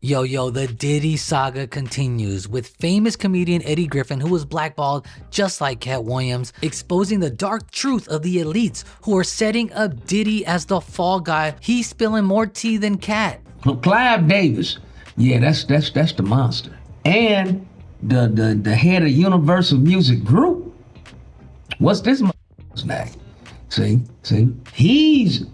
Yo, the Diddy saga continues with famous comedian Eddie Griffin, who was blackballed just like Cat Williams, exposing the dark truth of the elites who are setting up Diddy as the fall guy. He's spilling more tea than Cat. Well, Clive Davis, yeah, that's the monster. And the head of Universal Music Group, what's this name? See, he's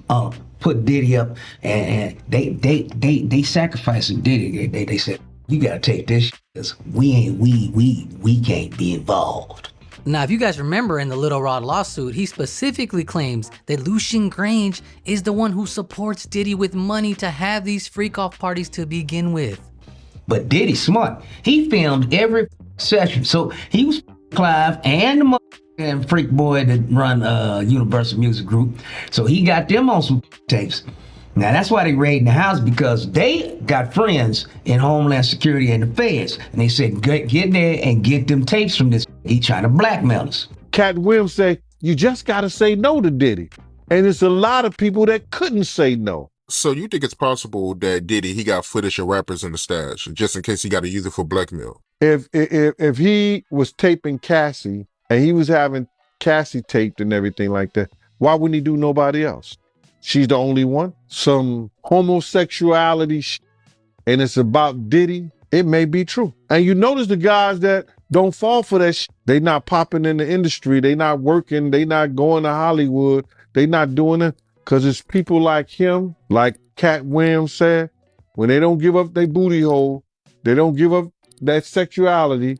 put Diddy up, and they sacrificing Diddy. They said, you gotta take this because we can't be involved. Now, if you guys remember in the Little Rod lawsuit, he specifically claims that Lucian Grainge is the one who supports Diddy with money to have these freak-off parties to begin with. But Diddy's smart. He filmed every session, so he was Clive and the and freak boy that run Universal Music Group. So he got them on some tapes. Now that's why they raiding the house, because they got friends in Homeland Security and the feds. And they said, get there and get them tapes from this. He trying to blackmail us. Cat Williams say, you just gotta say no to Diddy. And it's a lot of people that couldn't say no. So you think it's possible that Diddy, he got footage of rappers in the stash, just in case he got to use it for blackmail? If he was taping Cassie, and he was having Cassie taped and everything like that, why wouldn't he do nobody else? She's the only one. Some homosexuality and it's about Diddy, it may be true. And you notice the guys that don't fall for that they not popping in the industry, they not working, they not going to Hollywood, they not doing it, because it's people like him, like Cat Williams said, when they don't give up their booty hole, they don't give up that sexuality,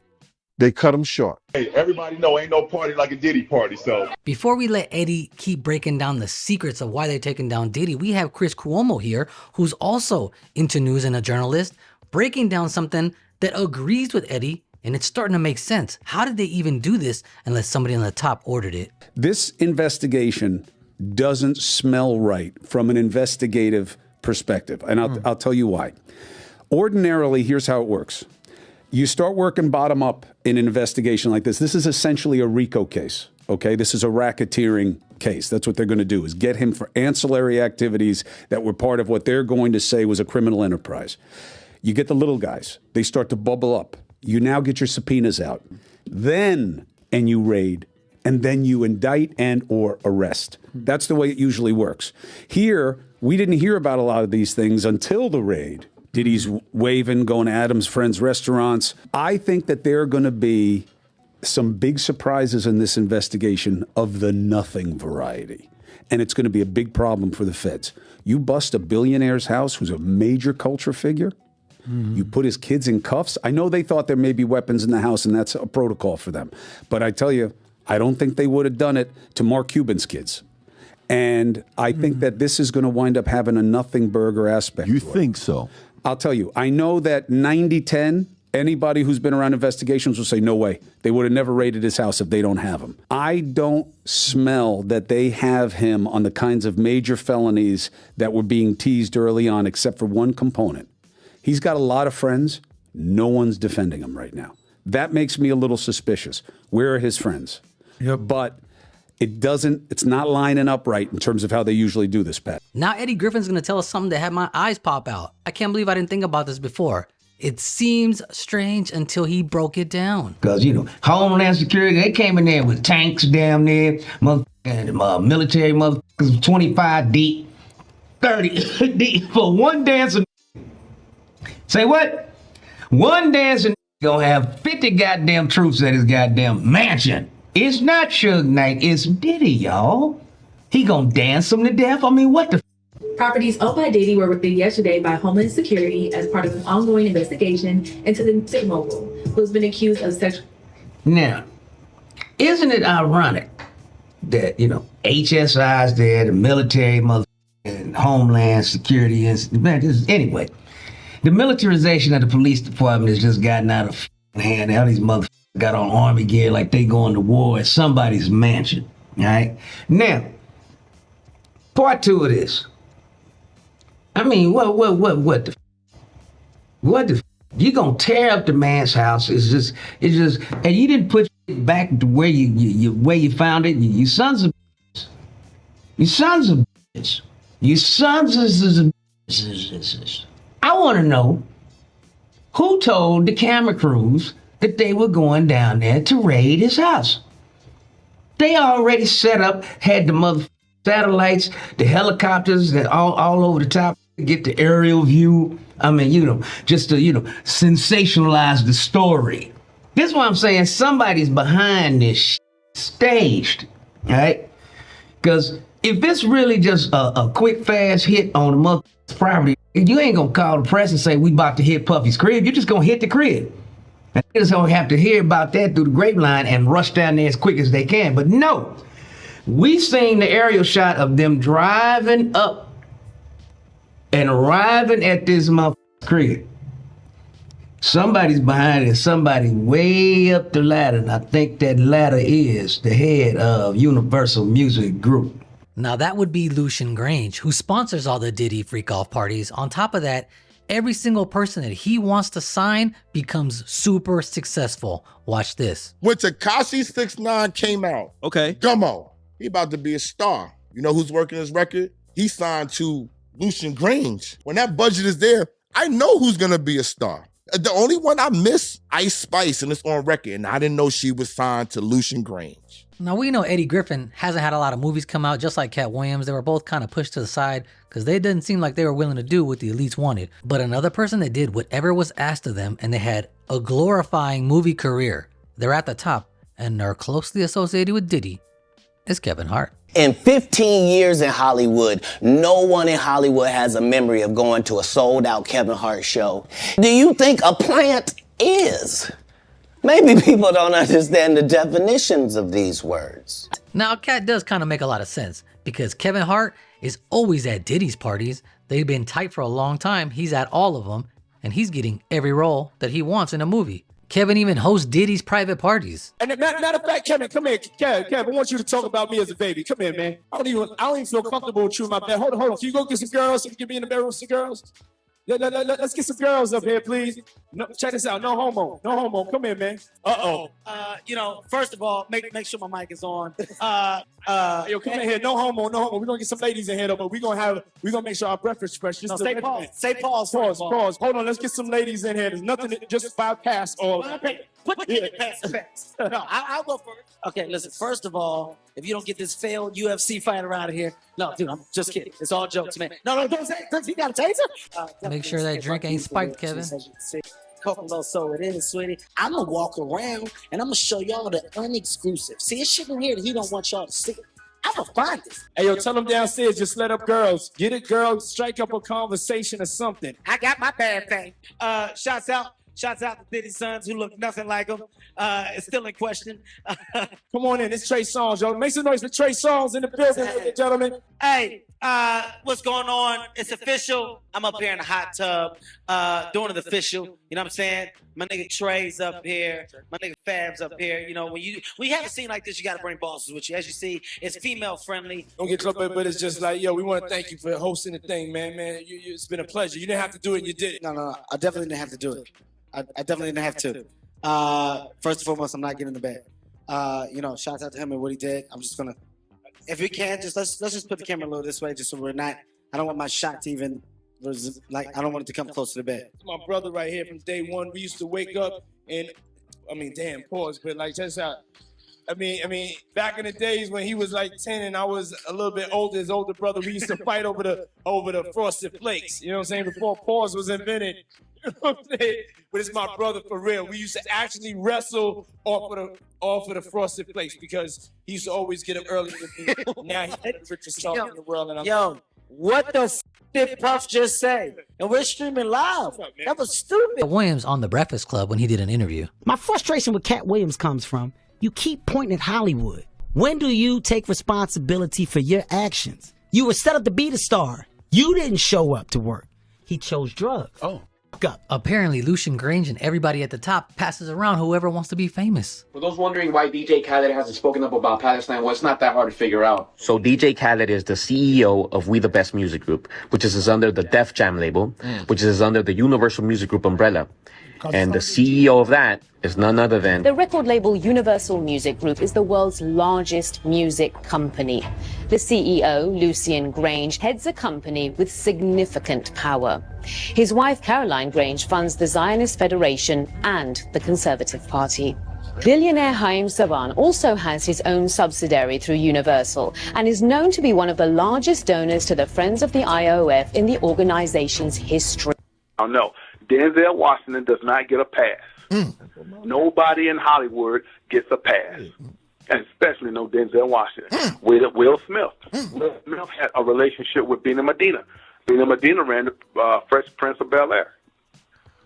they cut him short. Hey, everybody know ain't no party like a Diddy party, so. Before we let Eddie keep breaking down the secrets of why they're taking down Diddy, we have Chris Cuomo here, who's also into news and a journalist, breaking down something that agrees with Eddie, and it's starting to make sense. How did they even do this unless somebody on the top ordered it? This investigation doesn't smell right from an investigative perspective, and I'll tell you why. Ordinarily, here's how it works. You start working bottom up in an investigation like this. This is essentially a RICO case, okay? This is a racketeering case. That's what they're going to do, is get him for ancillary activities that were part of what they're going to say was a criminal enterprise. You get the little guys. They start to bubble up. You now get your subpoenas out. Then, and you raid, and then you indict and or arrest. That's the way it usually works. Here, we didn't hear about a lot of these things until the raid. Diddy's waving, going to Adam's friends' restaurants. I think that there are going to be some big surprises in this investigation of the nothing variety. And it's going to be a big problem for the feds. You bust a billionaire's house who's a major culture figure. You put his kids in cuffs. I know they thought there may be weapons in the house, and that's a protocol for them. But I tell you, I don't think they would have done it to Mark Cuban's kids. And I think that this is going to wind up having a nothing burger aspect. You think so? I'll tell you, I know that 90-10, anybody who's been around investigations will say, no way. They would have never raided his house if they don't have him. I don't smell that they have him on the kinds of major felonies that were being teased early on, except for one component. He's got a lot of friends. No one's defending him right now. That makes me a little suspicious. Where are his friends? Yep. But it's not lining up right in terms of how they usually do this, Pat. Now Eddie Griffin's gonna tell us something that had my eyes pop out. I can't believe I didn't think about this before. It seems strange until he broke it down. Because, Homeland Security, they came in there with tanks damn near, and military motherfuckers 25 deep, 30 deep for one dancing. Say what? One dancing gonna have 50 goddamn troops at his goddamn mansion. It's not Suge Knight, it's Diddy, y'all. He gonna dance him to death? I mean, what the Properties owned by Diddy were raided yesterday by Homeland Security as part of an ongoing investigation into the music mogul, who's been accused of sexual. Now, isn't it ironic that, HSI's there, the military and Homeland Security, anyway, the militarization of the police department has just gotten out of hand. All these motherfuckers got on army gear like they going to war at somebody's mansion, all right? Now, part two of this. I mean, what the you gonna tear up the man's house? It's just, and you didn't put it back to where you found it. You sons of bitches. You sons of bitches. You sons of bitches. I want to know Who told the camera crews that they were going down there to raid his house? They already set up, had the mother satellites, the helicopters that all over the top, get the aerial view. I mean, just to, sensationalize the story. This is what I'm saying. Somebody's behind this staged, right? Because if it's really just a quick, fast hit on the mother's property, you ain't gonna call the press and say, we about to hit Puffy's crib. You're just gonna hit the crib. And they just gonna have to hear about that through the grapevine and rush down there as quick as they can. But no, we seen the aerial shot of them driving up and arriving at this motherfucker's crib. Somebody's behind it, somebody way up the ladder, and I think that ladder is the head of Universal Music Group. Now that would be Lucian Grainge, who sponsors all the Diddy freak-off parties. On top of that, every single person that he wants to sign becomes super successful. Watch this. When Tekashi 6ix9ine came out, Okay. Gummo, he about to be a star. You know who's working his record? He signed to Lucian Grainge. When that budget is there, I know who's gonna be a star. The only one I miss, Ice Spice, and it's on record, and I didn't know she was signed to Lucian Grainge. Now we know Eddie Griffin hasn't had a lot of movies come out, just like Cat Williams. They were both kind of pushed to the side because they didn't seem like they were willing to do what the elites wanted. But another person that did whatever was asked of them, and they had a glorifying movie career, they're at the top and are closely associated with Diddy, is Kevin Hart. In 15 years in Hollywood, no one in Hollywood has a memory of going to a sold-out Kevin Hart show. Do you think a plant is? Maybe people don't understand the definitions of these words. Now, Cat does kind of make a lot of sense because Kevin Hart is always at Diddy's parties. They've been tight for a long time. He's at all of them, and he's getting every role that he wants in a movie. Kevin even hosts Diddy's private parties. And matter of fact, Kevin, come here. Kevin, I want you to talk about me as a baby. Come here, man. I don't even feel comfortable with you in my bed. Hold on. Can you go get some girls? Can you get me in the bedroom with some girls? Let's get some girls up here, please. No, check this out. No homo. No homo. Come here, man. First of all, make sure my mic is on. Yo, come in here. No homo. No homo. We're gonna get some ladies in here, though, but we're gonna make sure our breath is fresh. Just Say pause. Say pause. Pause. Hold on. Let's get some ladies in here. There's nothing that just bypass or. Put the past. No, I'll go first. Okay, listen. First of all, if you don't get this failed UFC fighter out of here, no, dude, I'm just kidding. It's all jokes, man. No, don't say. He got a taser. Make sure that drink ain't spiked, Kevin. Cocoa, so it is, sweetie. I'm gonna walk around and I'm gonna show y'all the unexclusive. See, it's shit in here that he don't want y'all to see. I'm gonna find this. Hey, yo, tell them downstairs, just let up girls. Get it, girl. Strike up a conversation or something. I got my bad thing. Shouts out to Diddy's sons who look nothing like him. It's still in question. Come on in, it's Trey Songz, yo. Make some noise for Trey Songz in the building, ladies and gentlemen. Hey, what's going on? It's official. I'm up here in the hot tub, doing it official. You know what I'm saying? My nigga Trey's up here. My nigga Fab's up here. You know, when you have a scene like this, you gotta bring bosses with you. As you see, it's female friendly. Don't get up, but it's just like, yo, we want to thank you for hosting the thing, man. It's been a pleasure. You didn't have to do it, and you did it. No, I definitely didn't have to do it. I definitely didn't have to. First and foremost, I'm not getting in the bed. Shout out to him and what he did. I'm just gonna, if we can, let's just put the camera a little this way, just so we're not. I don't want my shot to even I don't want it to come close to the bed. My brother right here from day one. We used to wake up and, pause, but like just out. Back in the days when he was like 10 and I was a little bit older, his older brother, we used to fight over the frosted flakes. You know what I'm saying? Before pause was invented. You know what I'm saying? But it's my brother for real. We used to actually wrestle off of the frosted flakes because he used to always get up early than me. Now he's the richest dog in the world. And What the did Puff just say? And we're streaming live. That was stupid. Williams on The Breakfast Club when he did an interview. My frustration with Cat Williams comes from, you keep pointing at Hollywood. When do you take responsibility for your actions? You were set up to be the star. You didn't show up to work. He chose drugs. Oh. Up. Apparently, Lucian Grainge and everybody at the top passes around whoever wants to be famous. For those wondering why DJ Khaled hasn't spoken up about Palestine, well, it's not that hard to figure out. So DJ Khaled is the CEO of We the Best Music Group, which is under the Def Jam label, which is under the Universal Music Group umbrella. And the CEO of that is none other than The record label Universal Music Group is the world's largest music company. The CEO, Lucian Grainge, heads a company with significant power. His wife, Caroline Grainge, funds the Zionist Federation and the Conservative Party. Billionaire Haim Saban also has his own subsidiary through Universal and is known to be one of the largest donors to the Friends of the IOF in the organization's history. Oh, no, Denzel Washington does not get a pass. Nobody in Hollywood gets a pass, and especially no Denzel Washington. Will Smith. Will Smith had a relationship with Benny Medina. Benny Medina ran the Fresh Prince of Bel-Air.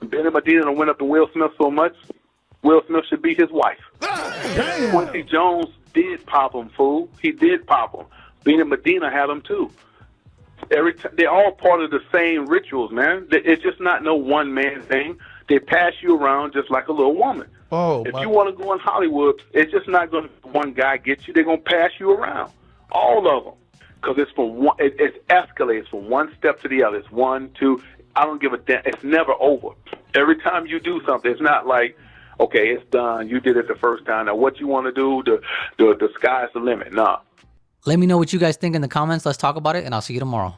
Benny Medina went up to Will Smith so much, Will Smith should be his wife. Quincy Jones did pop him, fool. He did pop him. Benny Medina had him too. They're all part of the same rituals, man. It's just not no one man thing. They pass you around just like a little woman. If you want to go in Hollywood, it's just not going to one guy get you. They're going to pass you around, all of them, because it's from one. It's escalates from one step to the other. It's 1, 2. I don't give a damn. It's never over. Every time you do something, it's not like, okay, it's done. You did it the first time. Now, what you want to do? The sky's the limit. Nah. Let me know what you guys think in the comments. Let's talk about it, and I'll see you tomorrow.